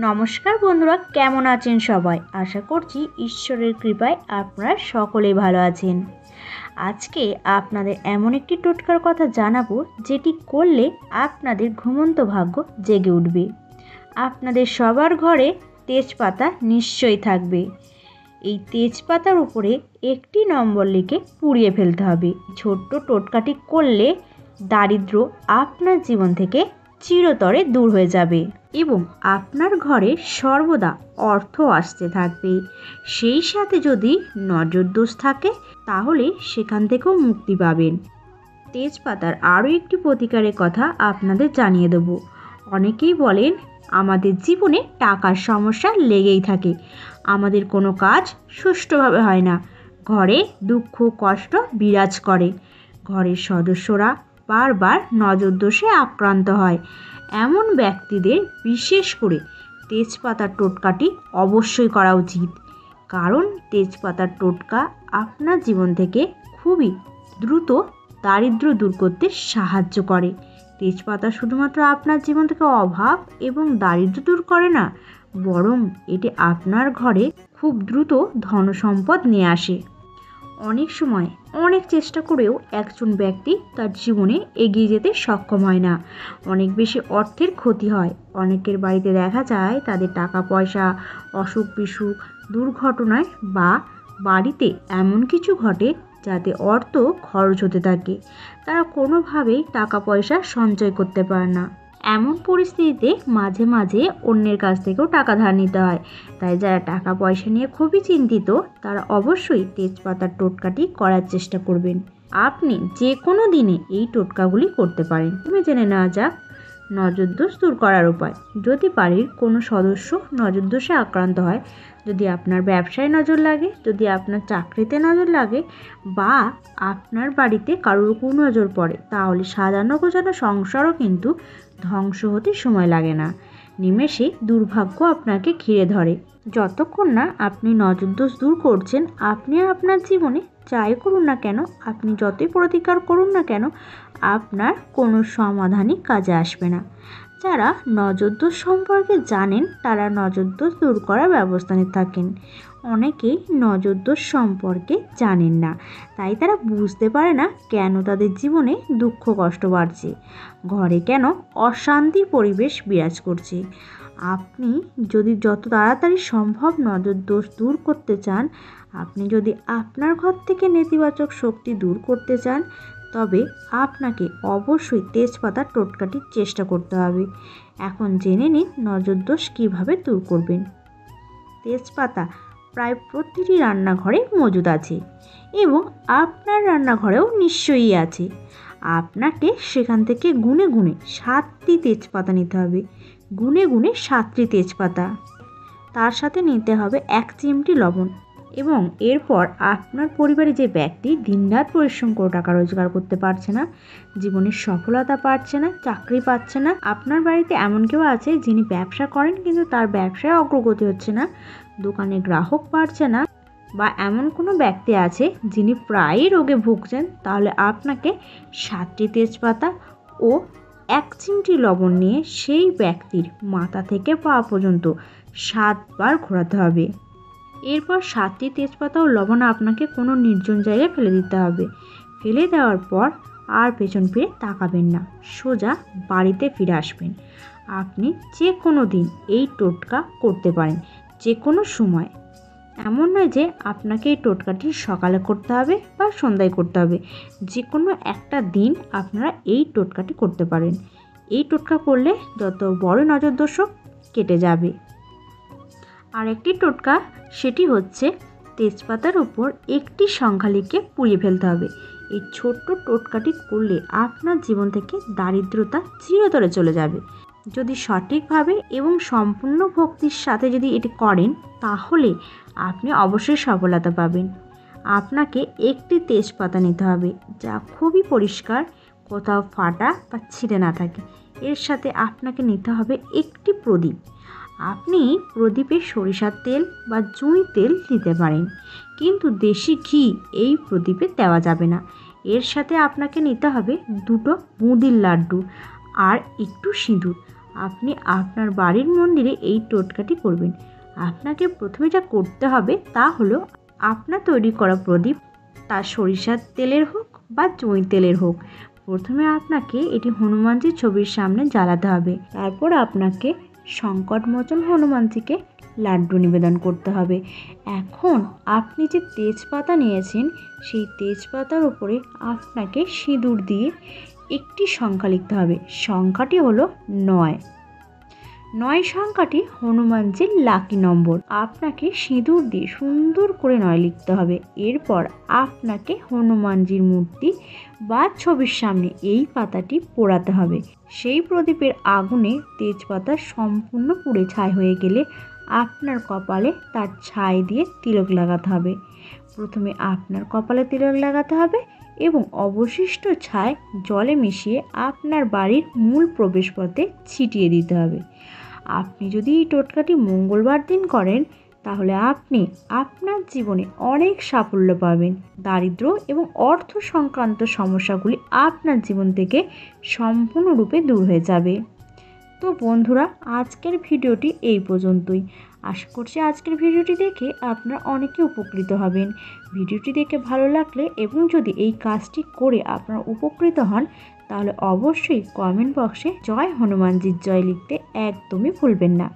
নমস্কার বন্ধুরা, কেমন আছেন সবাই? আশা করছি ঈশ্বরের কৃপায় আপনারা সকলেই ভালো আছেন। আজকে আপনাদের এমন একটি টোটকার কথা জানাবো যেটি করলে আপনাদের ঘুমন্ত ভাগ্য জেগে উঠবে। আপনাদের সবার ঘরে তেজপাতা নিশ্চয়ই থাকবে। এই তেজপাতার উপরে একটি নম্বর লিখে পুড়িয়ে ফেলতে হবে। ছোট্ট টোটকাটি করলে দারিদ্র আপনার জীবন থেকে চিরতরে দূর হয়ে যাবে এবং আপনার ঘরে সর্বদা অর্থ আসতে থাকবে। সেই সাথে যদি নজরদোষ থাকে তাহলে সেখান থেকেও মুক্তি পাবেন। তেজপাতার আরও একটি প্রতিকারের কথা আপনাদের জানিয়ে দেব। অনেকেই বলেন আমাদের জীবনে টাকার সমস্যা লেগেই থাকে, আমাদের কোনো কাজ সুষ্ঠুভাবে হয় না, ঘরে দুঃখ কষ্ট বিরাজ করে, ঘরের সদস্যরা বারবার নজরদোষে আক্রান্ত হয়। এমন ব্যক্তিদের বিশেষ করে তেজপাতার টোটকাটি অবশ্যই করা উচিত, কারণ তেজপাতার টোটকা আপনার জীবন থেকে খুবই দ্রুত দারিদ্র দূর করতে সাহায্য করে। তেজপাতা শুধুমাত্র আপনার জীবন থেকে অভাব এবং দারিদ্র দূর করে না, বরং এটি আপনার ঘরে খুব দ্রুত ধনসম্পদ নিয়ে আসে। অনেক সময় অনেক চেষ্টা করেও একজন ব্যক্তি তার জীবনে এগিয়ে যেতে সক্ষম হয় না, অনেক বেশি অর্থের ক্ষতি হয়। অনেকের বাড়িতে দেখা যায় তাদের টাকা পয়সা অসুখ বিসুখ দুর্ঘটনায় বা বাড়িতে এমন কিছু ঘটে যাতে অর্থ খরচ হতে থাকে, তারা কোনোভাবেই টাকা পয়সা সঞ্চয় করতে পারে না। এমন পরিস্থিতিতে মাঝে মাঝে অন্যের কাছ থেকেও টাকা ধার নিতে হয়। তাই যারা টাকা পয়সা নিয়ে খুবই চিন্তিত তারা অবশ্যই তেজপাতার টোটকাটি করার চেষ্টা করবেন। আপনি যে কোনো দিনে এই টোটকাগুলি করতে পারেন। তুমি জেনে নেওয়া যাক নজরদোষ দূর করার উপায়। যদি বাড়ির কোনো সদস্য নজরদোষে আক্রান্ত হয়, যদি আপনার ব্যবসায় নজর লাগে, যদি আপনার চাকরিতে নজর লাগে বা আপনার বাড়িতে কারোর কুনজর পড়ে, তাহলে সাজানো গোছানো সংসারও কিন্তু ধ্বংস হতে সময় লাগে না, নিমেষে দুর্ভাগ্য আপনাকে ঘিরে ধরে। যতক্ষণ না আপনি নজরদোষ দূর করছেন, আপনি আপনার জীবনে যাই করুন না কেন, আপনি যতই প্রতিকার করুন না কেন, আপনার কোনো সমাধানই কাজে আসবে না। যারা নজরদোষ সম্পর্কে জানেন তারা নজরদোষ দূর করার ব্যবস্থা নিয়ে থাকেন। অনেকেই নজরদোষ সম্পর্কে জানেন না, তাই তারা বুঝতে পারে না কেন তাদের জীবনে দুঃখ কষ্ট বাড়ছে, ঘরে কেন অশান্তি পরিবেশ বিরাজ করছে। আপনি যদি যত তাড়াতাড়ি সম্ভব নজরদোষ দূর করতে চান, আপনি যদি আপনার ঘর থেকে নেতিবাচক শক্তি দূর করতে চান, তবে আপনাকে অবশ্যই তেজপাতার টোটকাটি চেষ্টা করতে হবে। এখন জেনে নিন নজরদোষ কীভাবে দূর করবেন। তেজপাতা প্রায় প্রতিটি রান্নাঘরে মজুদ আছে এবং আপনার রান্নাঘরেও নিশ্চয়ই আছে। আপনাকে সেখান থেকে গুনে গুনে 7টি তেজপাতা নিতে হবে, গুনে গুনে 7টি তেজপাতা। তার সাথে নিতে হবে 1 চিমটি লবণ এবং এরপর আপনার পরিবারে যে ব্যক্তি দিনরাত পরিশ্রম করে টাকা রোজগার করতে পারছে না, জীবনের সফলতা পাচ্ছে না, চাকরি পাচ্ছে না, আপনার বাড়িতে এমন কেউ আছে যিনি ব্যবসা করেন কিন্তু তার ব্যবসায় অগ্রগতি হচ্ছে না, দোকানে গ্রাহক বাড়ছে না, বা এমন কোনো ব্যক্তি আছে যিনি প্রায়ই রোগে ভুগছেন, তাহলে আপনাকে 7টি তেজপাতা ও 1 চিমটি লবণ নিয়ে সেই ব্যক্তির মাথা থেকে পা পর্যন্ত 7 বার ঘোরাতে হবে। এরপর 7টি তেজপাতা ও লবণ আপনাকে কোনো নির্জন জায়গায় ফেলে দিতে হবে। ফেলে দেওয়ার পর আর পেছন ফিরে তাকাবেন না, সোজা বাড়িতে ফিরে আসবেন। আপনি যে কোনো দিন এই টোটকা করতে পারেন, যে কোনো সময়। এমন নয় যে আপনাকে এই টোটকাটি সকালে করতে হবে বা সন্ধ্যায় করতে হবে, যে কোনো একটা দিন আপনারা এই টোটকাটি করতে পারেন। এই টোটকা করলে যত বড় নজরদোষও কেটে যাবে। আর একটি টোটকা, সেটি হচ্ছে তেজপাতার উপর একটি সংখ্যা লিখে পুড়িয়ে ফেলতে হবে। এই ছোট্ট টোটকাটি করলে আপনার জীবন থেকে দারিদ্রতা চিরতরে চলে যাবে। যদি সঠিকভাবে এবং সম্পূর্ণ ভক্তির সাথে যদি এটি করেন, তাহলে আপনি অবশ্যই সফলতা পাবেন। আপনাকে একটি তেজপাতা নিতে হবে যা খুবই পরিষ্কার, কোথাও ফাটা বা ছিঁড়ে না থাকে। এর সাথে আপনাকে নিতে হবে একটি প্রদীপ। আপনি প্রদীপে সরিষার তেল বা জুঁই তেল দিতে পারেন, কিন্তু দেশি ঘি এই প্রদীপে দেওয়া যাবে না। এর সাথে আপনাকে নিতে হবে 2টো বুঁদির লাড্ডু আর একটু সিঁদুর। আপনি আপনার বাড়ির মন্দিরে এই টোটকাটি করবেন। আপনাকে প্রথমে যা করতে হবে তা হলো আপনার তৈরি করা প্রদীপ, তা সরিষার তেলের হোক বা জই তেলের হোক, প্রথমে আপনাকে এটি হনুমানজির ছবির সামনে জ্বালাতে হবে। তারপর আপনাকে সংকটমোচন হনুমানজিকে লাড্ডু নিবেদন করতে হবে। এখন আপনি যে তেজপাতা নিয়েছেন সেই তেজপাতার উপরে আপনাকে সিঁদুর দিয়ে একটি সংখ্যা লিখতে হবে। সংখ্যাটি হলো 9। 9 সংখ্যাটি হনুমানজির লাকি নম্বর। আপনাকে সিঁদুর দিয়ে সুন্দর করে 9 লিখতে হবে। এরপর আপনাকে হনুমানজির মূর্তি বা ছবির সামনে এই পাতাটি পোড়াতে হবে। সেই প্রদীপের আগুনে তেজপাতা সম্পূর্ণ পুড়ে ছাই হয়ে গেলে আপনার কপালে তার ছাই দিয়ে তিলক লাগাতে হবে। প্রথমে আপনার কপালে তিলক লাগাতে হবে এবং অবশিষ্ট ছাই জলে মিশিয়ে আপনার বাড়ির মূল প্রবেশপথে ছিটিয়ে দিতে হবে। আপনি যদি এই টোটকাটি মঙ্গলবার দিন করেন তাহলে আপনি আপনার জীবনে অনেক সাফল্য পাবেন। দারিদ্র এবং অর্থ সংক্রান্ত সমস্যাগুলি আপনার জীবন থেকে সম্পূর্ণরূপে দূর হয়ে যাবে। তো বন্ধুরা, আজকের ভিডিওটি এই পর্যন্তই। আশা করছি আজকের ভিডিওটি দেখে আপনারা অনেকে উপকৃত হবেন। ভিডিওটি দেখে ভালো লাগলে এবং যদি এই কাজটি করে আপনারা উপকৃত হন তাহলে অবশ্যই কমেন্ট বক্সে জয় হনুমানজির জয় লিখতে একদমই ভুলবেন না।